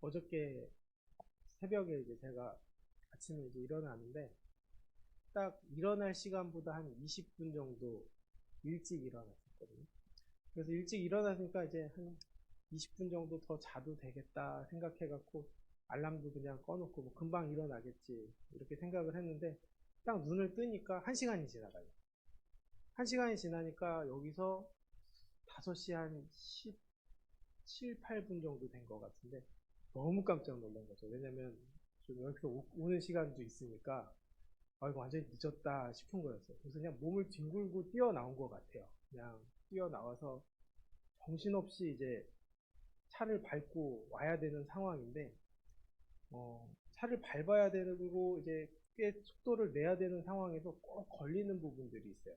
어저께 새벽에 이제 제가 아침에 이제 일어나는데 딱 일어날 시간보다 한 20분 정도 일찍 일어났었거든요. 그래서 일찍 일어나니까 이제 한 20분 정도 더 자도 되겠다 생각해갖고 알람도 그냥 꺼놓고 뭐 금방 일어나겠지 이렇게 생각을 했는데 딱 눈을 뜨니까 1시간이 지나가요. 1시간이 지나니까 여기서 5시 한 17, 8분 정도 된 것 같은데 너무 깜짝 놀란 거죠. 왜냐면 좀 여기서 오는 시간도 있으니까 이거 완전히 늦었다 싶은 거였어요. 그래서 그냥 몸을 뒹굴고 뛰어나온 것 같아요. 그냥 뛰어나와서 정신없이 이제 차를 밟고 와야 되는 상황인데 차를 밟아야 되고 이제 꽤 속도를 내야 되는 상황에서 꼭 걸리는 부분들이 있어요.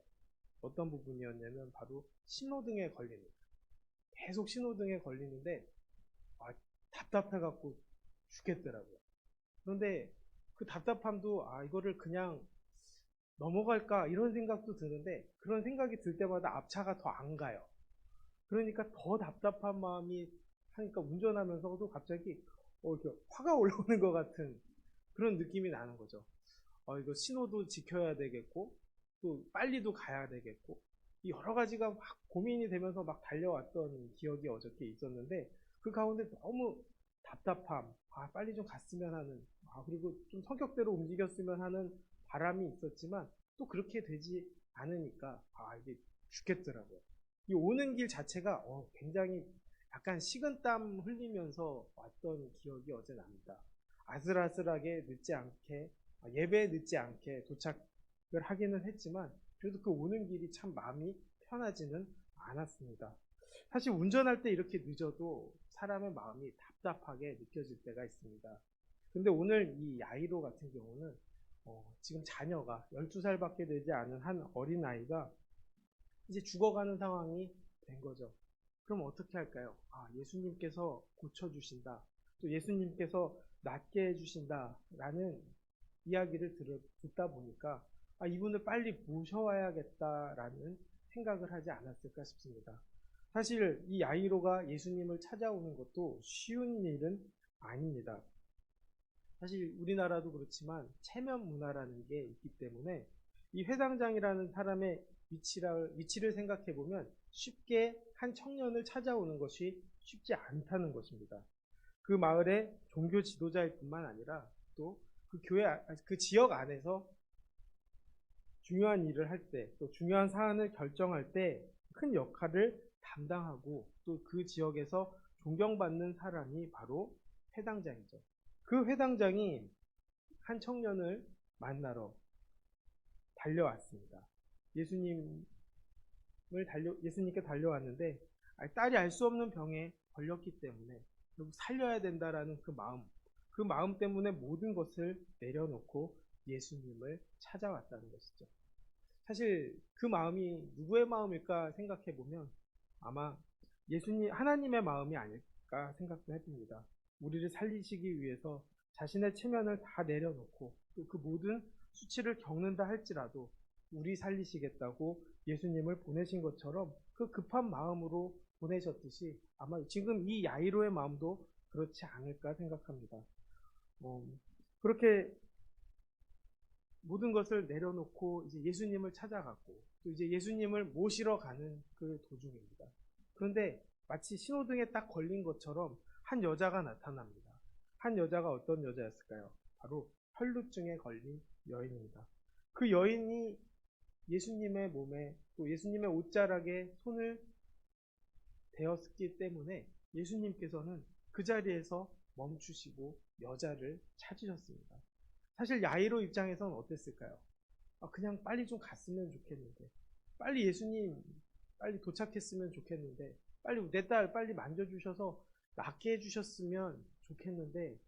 어떤 부분이었냐면 바로 신호등에 걸리는 거예요. 계속 신호등에 걸리는데 답답해갖고 죽겠더라고요. 그런데 그 답답함도 이거를 그냥 넘어갈까 이런 생각도 드는데 그런 생각이 들 때마다 앞차가 더 안 가요. 그러니까 더 답답한 마음이 하니까 운전하면서도 갑자기 이렇게 화가 올라오는 것 같은 그런 느낌이 나는 거죠. 이거 신호도 지켜야 되겠고 또 빨리도 가야 되겠고 여러 가지가 막 고민이 되면서 막 달려왔던 기억이 어저께 있었는데 그 가운데 너무 답답함, 빨리 좀 갔으면 하는, 그리고 좀 성격대로 움직였으면 하는 바람이 있었지만 또 그렇게 되지 않으니까 이게 죽겠더라고요. 이 오는 길 자체가 굉장히 약간 식은땀 흘리면서 왔던 기억이 어제 납니다. 아슬아슬하게 늦지 않게 예배에 늦지 않게 도착을 하기는 했지만 그래도 그 오는 길이 참 마음이 편하지는 않았습니다. 사실 운전할 때 이렇게 늦어도 사람의 마음이 답답하게 느껴질 때가 있습니다. 근데 오늘 이 야이로 같은 경우는 지금 자녀가 12살밖에 되지 않은 한 어린아이가 이제 죽어가는 상황이 된 거죠. 그럼 어떻게 할까요? 예수님께서 고쳐주신다. 또 예수님께서 낫게 해주신다. 라는 이야기를 듣다 보니까 이분을 빨리 모셔와야겠다라는 생각을 하지 않았을까 싶습니다. 사실 이 야이로가 예수님을 찾아오는 것도 쉬운 일은 아닙니다. 사실 우리나라도 그렇지만 체면 문화라는 게 있기 때문에 이 회당장이라는 사람의 위치를 생각해 보면 쉽게 한 청년을 찾아오는 것이 쉽지 않다는 것입니다. 그 마을의 종교 지도자일 뿐만 아니라 또 그 그 지역 안에서 중요한 일을 할 때, 또 중요한 사안을 결정할 때 큰 역할을 담당하고 또 그 지역에서 존경받는 사람이 바로 회당장이죠. 그 회당장이 한 청년을 만나러 달려왔습니다. 예수님께 달려왔는데 딸이 알 수 없는 병에 걸렸기 때문에 결국 살려야 된다라는 그 마음 때문에 모든 것을 내려놓고 예수님을 찾아왔다는 것이죠. 사실 그 마음이 누구의 마음일까 생각해 보면 아마 하나님의 마음이 아닐까 생각도 해봅니다. 우리를 살리시기 위해서 자신의 체면을 다 내려놓고 또 그 모든 수치를 겪는다 할지라도 우리 살리시겠다고 예수님을 보내신 것처럼 그 급한 마음으로 보내셨듯이 아마 지금 이 야이로의 마음도 그렇지 않을까 생각합니다. 그렇게 모든 것을 내려놓고 이제 예수님을 찾아갔고 또 이제 예수님을 모시러 가는 그 도중입니다. 그런데 마치 신호등에 딱 걸린 것처럼 한 여자가 나타납니다. 한 여자가 어떤 여자였을까요? 바로 혈루증에 걸린 여인입니다. 그 여인이 예수님의 몸에 또 예수님의 옷자락에 손을 대었기 때문에 예수님께서는 그 자리에서 멈추시고 여자를 찾으셨습니다. 사실 야이로 입장에서는 어땠을까요? 그냥 빨리 좀 갔으면 좋겠는데, 빨리 예수님 빨리 도착했으면 좋겠는데, 빨리 내 딸 빨리 만져주셔서 낫게 해주셨으면 좋겠는데,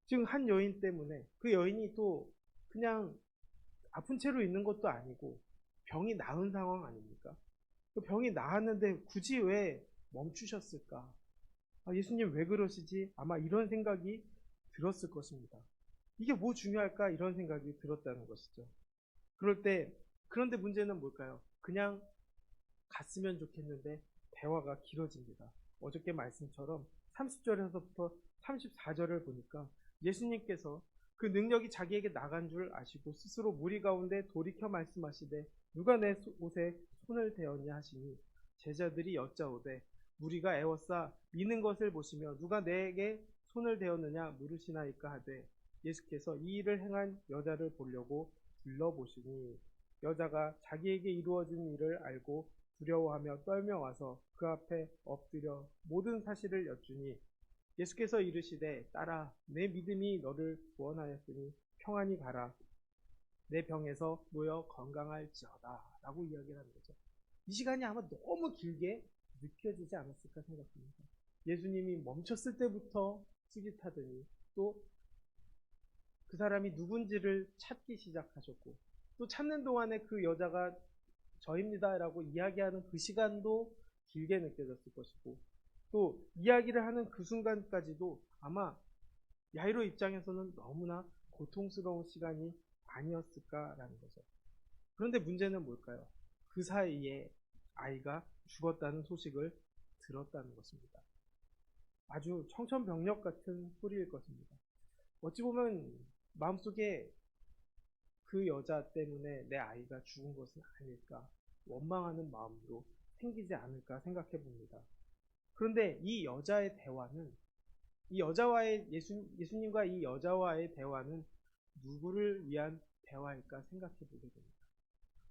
지금 한 여인 때문에 그 여인이 또 그냥 아픈 채로 있는 것도 아니고 병이 나은 상황 아닙니까? 그 병이 나았는데 굳이 왜 멈추셨을까? 예수님 왜 그러시지? 아마 이런 생각이 들었을 것입니다. 이게 뭐 중요할까? 이런 생각이 들었다는 것이죠. 그런데 문제는 뭘까요? 그냥 갔으면 좋겠는데 대화가 길어집니다. 어저께 말씀처럼 30절에서부터 34절을 보니까 예수님께서 그 능력이 자기에게 나간 줄 아시고 스스로 무리 가운데 돌이켜 말씀하시되 누가 내 옷에 손을 대었냐 하시니 제자들이 여짜오되 무리가 애워싸 미는 것을 보시며 누가 내게 손을 대었느냐 물으시나이까 하되 예수께서 이 일을 행한 여자를 보려고 둘러보시니 여자가 자기에게 이루어진 일을 알고 두려워하며 떨며 와서 그 앞에 엎드려 모든 사실을 여쭈니 예수께서 이르시되 딸아 내 믿음이 너를 구원하였으니 평안히 가라 내 병에서 놓여 건강할지어다 라고 이야기를 하는 거죠. 이 시간이 아마 너무 길게 느껴지지 않았을까 생각합니다. 예수님이 멈췄을 때부터 찌릿하더니 또 그 사람이 누군지를 찾기 시작하셨고 또 찾는 동안에 그 여자가 저입니다 라고 이야기하는 그 시간도 길게 느껴졌을 것이고 또 이야기를 하는 그 순간까지도 아마 야이로 입장에서는 너무나 고통스러운 시간이 아니었을까라는 거죠. 그런데 문제는 뭘까요? 그 사이에 아이가 죽었다는 소식을 들었다는 것입니다. 아주 청천벽력 같은 소리일 것입니다. 어찌 보면 마음속에 그 여자 때문에 내 아이가 죽은 것은 아닐까 원망하는 마음으로 생기지 않을까 생각해 봅니다. 그런데 이 여자의 대화는 예수님과 이 여자와의 대화는 누구를 위한 대화일까 생각해 보게 됩니다.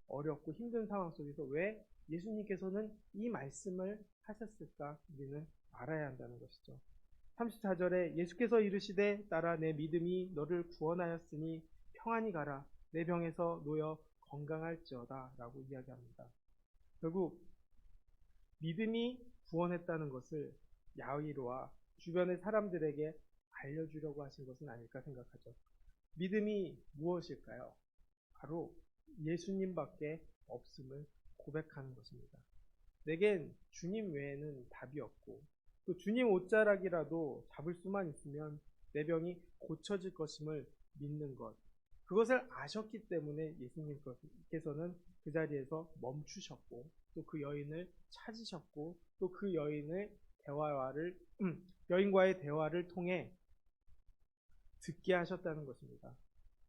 어렵고 힘든 상황 속에서 왜 예수님께서는 이 말씀을 하셨을까 우리는 알아야 한다는 것이죠. 34절에 예수께서 이르시되 딸아 내 믿음이 너를 구원하였으니 평안히 가라 내 병에서 놓여 건강할지어다 라고 이야기합니다. 결국 믿음이 구원했다는 것을 야이로와 주변의 사람들에게 알려주려고 하신 것은 아닐까 생각하죠. 믿음이 무엇일까요? 바로 예수님밖에 없음을 고백하는 것입니다. 내겐 주님 외에는 답이 없고 또 주님 옷자락이라도 잡을 수만 있으면 내 병이 고쳐질 것임을 믿는 것. 그것을 아셨기 때문에 예수님께서는 그 자리에서 멈추셨고 또 그 여인을 찾으셨고 또 그 여인과의 대화를 통해 듣게 하셨다는 것입니다.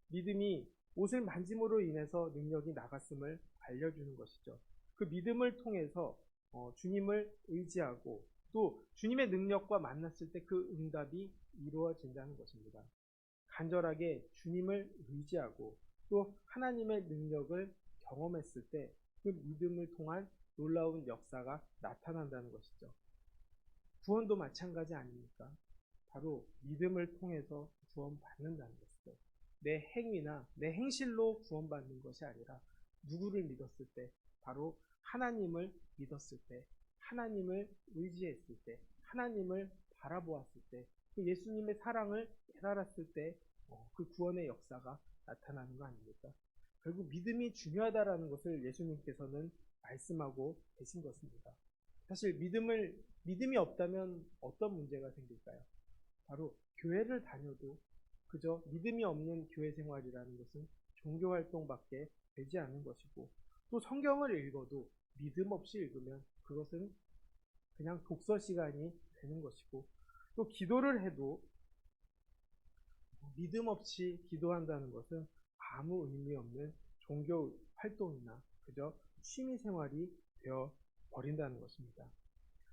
믿음이 옷을 만짐으로 인해서 능력이 나갔음을 알려주는 것이죠. 그 믿음을 통해서 주님을 의지하고 또 주님의 능력과 만났을 때 그 응답이 이루어진다는 것입니다. 간절하게 주님을 의지하고 또 하나님의 능력을 경험했을 때 그 믿음을 통한 놀라운 역사가 나타난다는 것이죠. 구원도 마찬가지 아닙니까? 바로 믿음을 통해서 구원받는다는 것이죠. 내 행위나 내 행실로 구원받는 것이 아니라 누구를 믿었을 때, 바로 하나님을 믿었을 때, 하나님을 의지했을 때, 하나님을 바라보았을 때, 그 예수님의 사랑을 깨달았을 때 그 구원의 역사가 나타나는 거 아닙니까? 결국 믿음이 중요하다라는 것을 예수님께서는 말씀하고 계신 것입니다. 사실 믿음이 없다면 어떤 문제가 생길까요? 바로 교회를 다녀도 그저 믿음이 없는 교회 생활이라는 것은 종교활동밖에 되지 않은 것이고 또 성경을 읽어도 믿음 없이 읽으면 그것은 그냥 독서 시간이 되는 것이고 또 기도를 해도 믿음 없이 기도한다는 것은 아무 의미 없는 종교 활동이나 그저 취미 생활이 되어 버린다는 것입니다.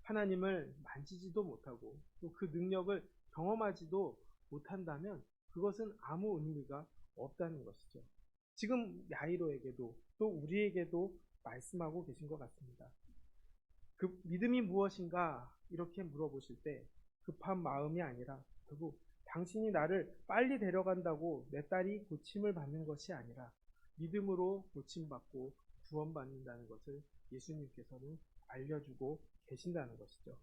하나님을 만지지도 못하고 또 그 능력을 경험하지도 못한다면 그것은 아무 의미가 없다는 것이죠. 지금 야이로에게도 또 우리에게도 말씀하고 계신 것 같습니다. 그 믿음이 무엇인가 이렇게 물어보실 때 급한 마음이 아니라 결국 당신이 나를 빨리 데려간다고 내 딸이 고침을 받는 것이 아니라 믿음으로 고침받고 구원받는다는 것을 예수님께서는 알려주고 계신다는 것이죠.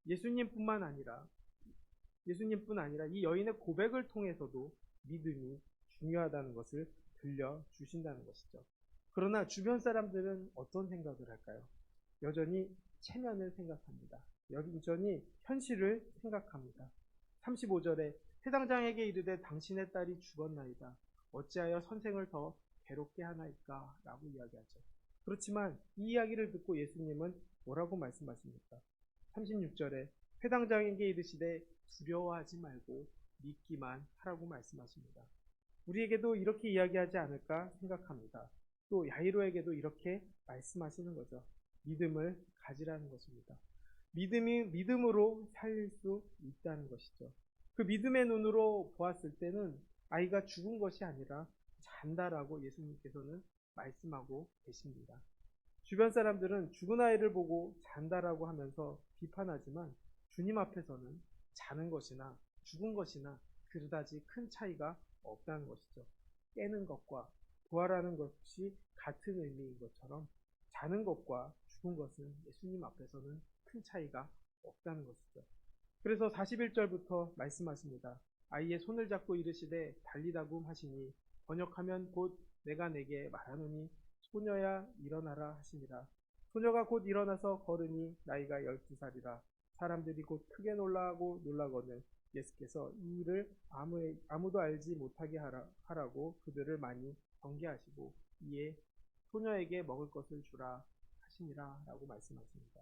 예수님뿐 아니라 이 여인의 고백을 통해서도 믿음이 중요하다는 것을 들려주신다는 것이죠. 그러나 주변 사람들은 어떤 생각을 할까요? 여전히 체면을 생각합니다. 여전히 현실을 생각합니다. 35절에 회당장에게 이르되 당신의 딸이 죽었나이다. 어찌하여 선생을 더 괴롭게 하나이까? 라고 이야기하죠. 그렇지만 이 이야기를 듣고 예수님은 뭐라고 말씀하십니까? 36절에 회당장에게 이르시되 두려워하지 말고 믿기만 하라고 말씀하십니다. 우리에게도 이렇게 이야기하지 않을까 생각합니다. 또 야이로에게도 이렇게 말씀하시는 거죠. 믿음을 가지라는 것입니다. 믿음으로 살릴 수 있다는 것이죠. 그 믿음의 눈으로 보았을 때는 아이가 죽은 것이 아니라 잔다라고 예수님께서는 말씀하고 계십니다. 주변 사람들은 죽은 아이를 보고 잔다라고 하면서 비판하지만 주님 앞에서는 자는 것이나 죽은 것이나 그다지 큰 차이가 없다는 것이죠. 깨는 것과 부활하는 것이 같은 의미인 것처럼 자는 것과 죽은 것은 예수님 앞에서는 큰 차이가 없다는 것이죠. 그래서 41절부터 말씀하십니다. 아이의 손을 잡고 이르시되 달리다굼 하시니 번역하면 곧 내가 내게 말하노니 소녀야 일어나라 하시니라. 소녀가 곧 일어나서 걸으니 나이가 12살이라. 사람들이 곧 크게 놀라거늘 예수께서 이 일을 아무도 알지 못하게 하라고 그들을 많이 경계하시고 이에 소녀에게 먹을 것을 주라 하시니라 라고 말씀하십니다.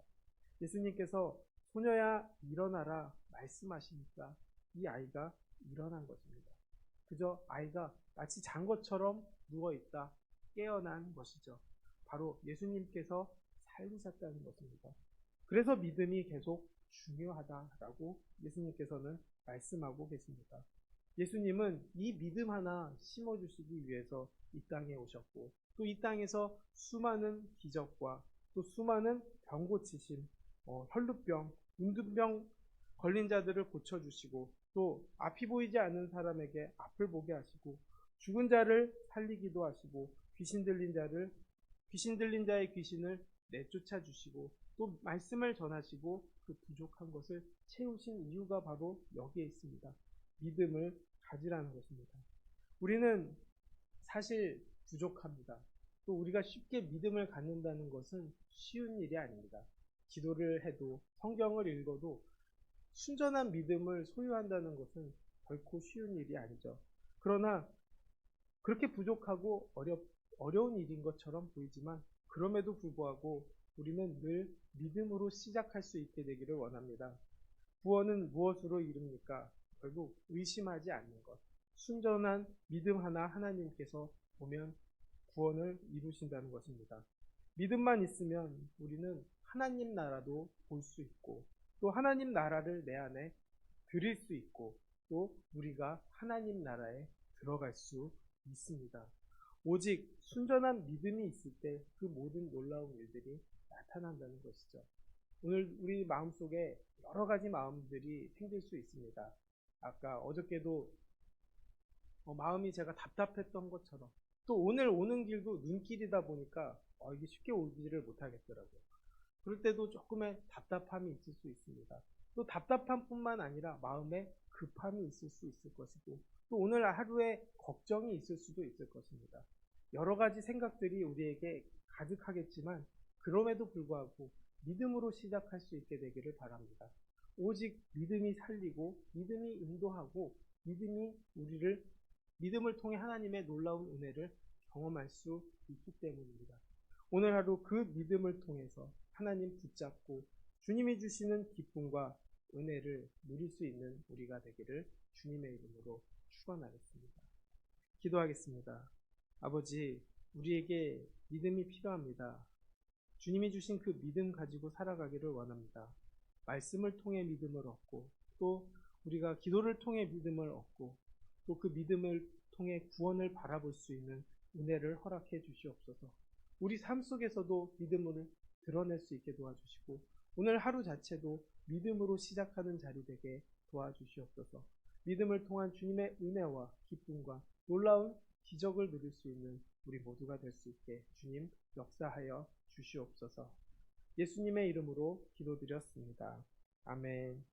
예수님께서 소녀야 일어나라 말씀하시니까 이 아이가 일어난 것입니다. 그저 아이가 마치 잔 것처럼 누워있다 깨어난 것이죠. 바로 예수님께서 살리셨다는 것입니다. 그래서 믿음이 계속 중요하다라고 예수님께서는 말씀하고 계십니다. 예수님은 이 믿음 하나 심어주시기 위해서 이 땅에 오셨고 또 이 땅에서 수많은 기적과 또 수많은 병 고치심, 혈루병, 문둥병 걸린 자들을 고쳐주시고 또 앞이 보이지 않는 사람에게 앞을 보게 하시고 죽은 자를 살리기도 하시고 귀신 들린 자의 귀신을 내쫓아 주시고 또 말씀을 전하시고 그 부족한 것을 채우신 이유가 바로 여기에 있습니다. 믿음을 가지라는 것입니다. 우리는 사실 부족합니다. 또 우리가 쉽게 믿음을 갖는다는 것은 쉬운 일이 아닙니다. 기도를 해도 성경을 읽어도 순전한 믿음을 소유한다는 것은 결코 쉬운 일이 아니죠. 그러나 그렇게 부족하고 어려운 일인 것처럼 보이지만 그럼에도 불구하고 우리는 늘 믿음으로 시작할 수 있게 되기를 원합니다. 구원은 무엇으로 이룹니까? 결국 의심하지 않는 것. 순전한 믿음 하나 하나님께서 보면 구원을 이루신다는 것입니다. 믿음만 있으면 우리는 하나님 나라도 볼 수 있고 또 하나님 나라를 내 안에 드릴 수 있고 또 우리가 하나님 나라에 들어갈 수 있습니다. 오직 순전한 믿음이 있을 때 그 모든 놀라운 일들이 나타난다는 것이죠. 오늘 우리 마음속에 여러 가지 마음들이 생길 수 있습니다. 아까 어저께도 마음이 제가 답답했던 것처럼 또 오늘 오는 길도 눈길이다 보니까 이게 쉽게 오지를 못하겠더라고요. 그럴 때도 조금의 답답함이 있을 수 있습니다. 또 답답함뿐만 아니라 마음에 급함이 있을 수 있을 것이고 또 오늘 하루에 걱정이 있을 수도 있을 것입니다. 여러 가지 생각들이 우리에게 가득하겠지만 그럼에도 불구하고 믿음으로 시작할 수 있게 되기를 바랍니다. 오직 믿음이 살리고 믿음이 인도하고 믿음을 통해 하나님의 놀라운 은혜를 경험할 수 있기 때문입니다. 오늘 하루 그 믿음을 통해서 하나님 붙잡고 주님이 주시는 기쁨과 은혜를 누릴 수 있는 우리가 되기를 주님의 이름으로 축원하겠습니다. 기도하겠습니다. 아버지, 우리에게 믿음이 필요합니다. 주님이 주신 그 믿음 가지고 살아가기를 원합니다. 말씀을 통해 믿음을 얻고 또 우리가 기도를 통해 믿음을 얻고 또 그 믿음을 통해 구원을 바라볼 수 있는 은혜를 허락해 주시옵소서. 우리 삶 속에서도 믿음을 드러낼 수 있게 도와주시고 오늘 하루 자체도 믿음으로 시작하는 자리 되게 도와주시옵소서. 믿음을 통한 주님의 은혜와 기쁨과 놀라운 기적을 누릴 수 있는 우리 모두가 될 수 있게 주님 역사하여 주시옵소서. 예수님의 이름으로 기도드렸습니다. 아멘.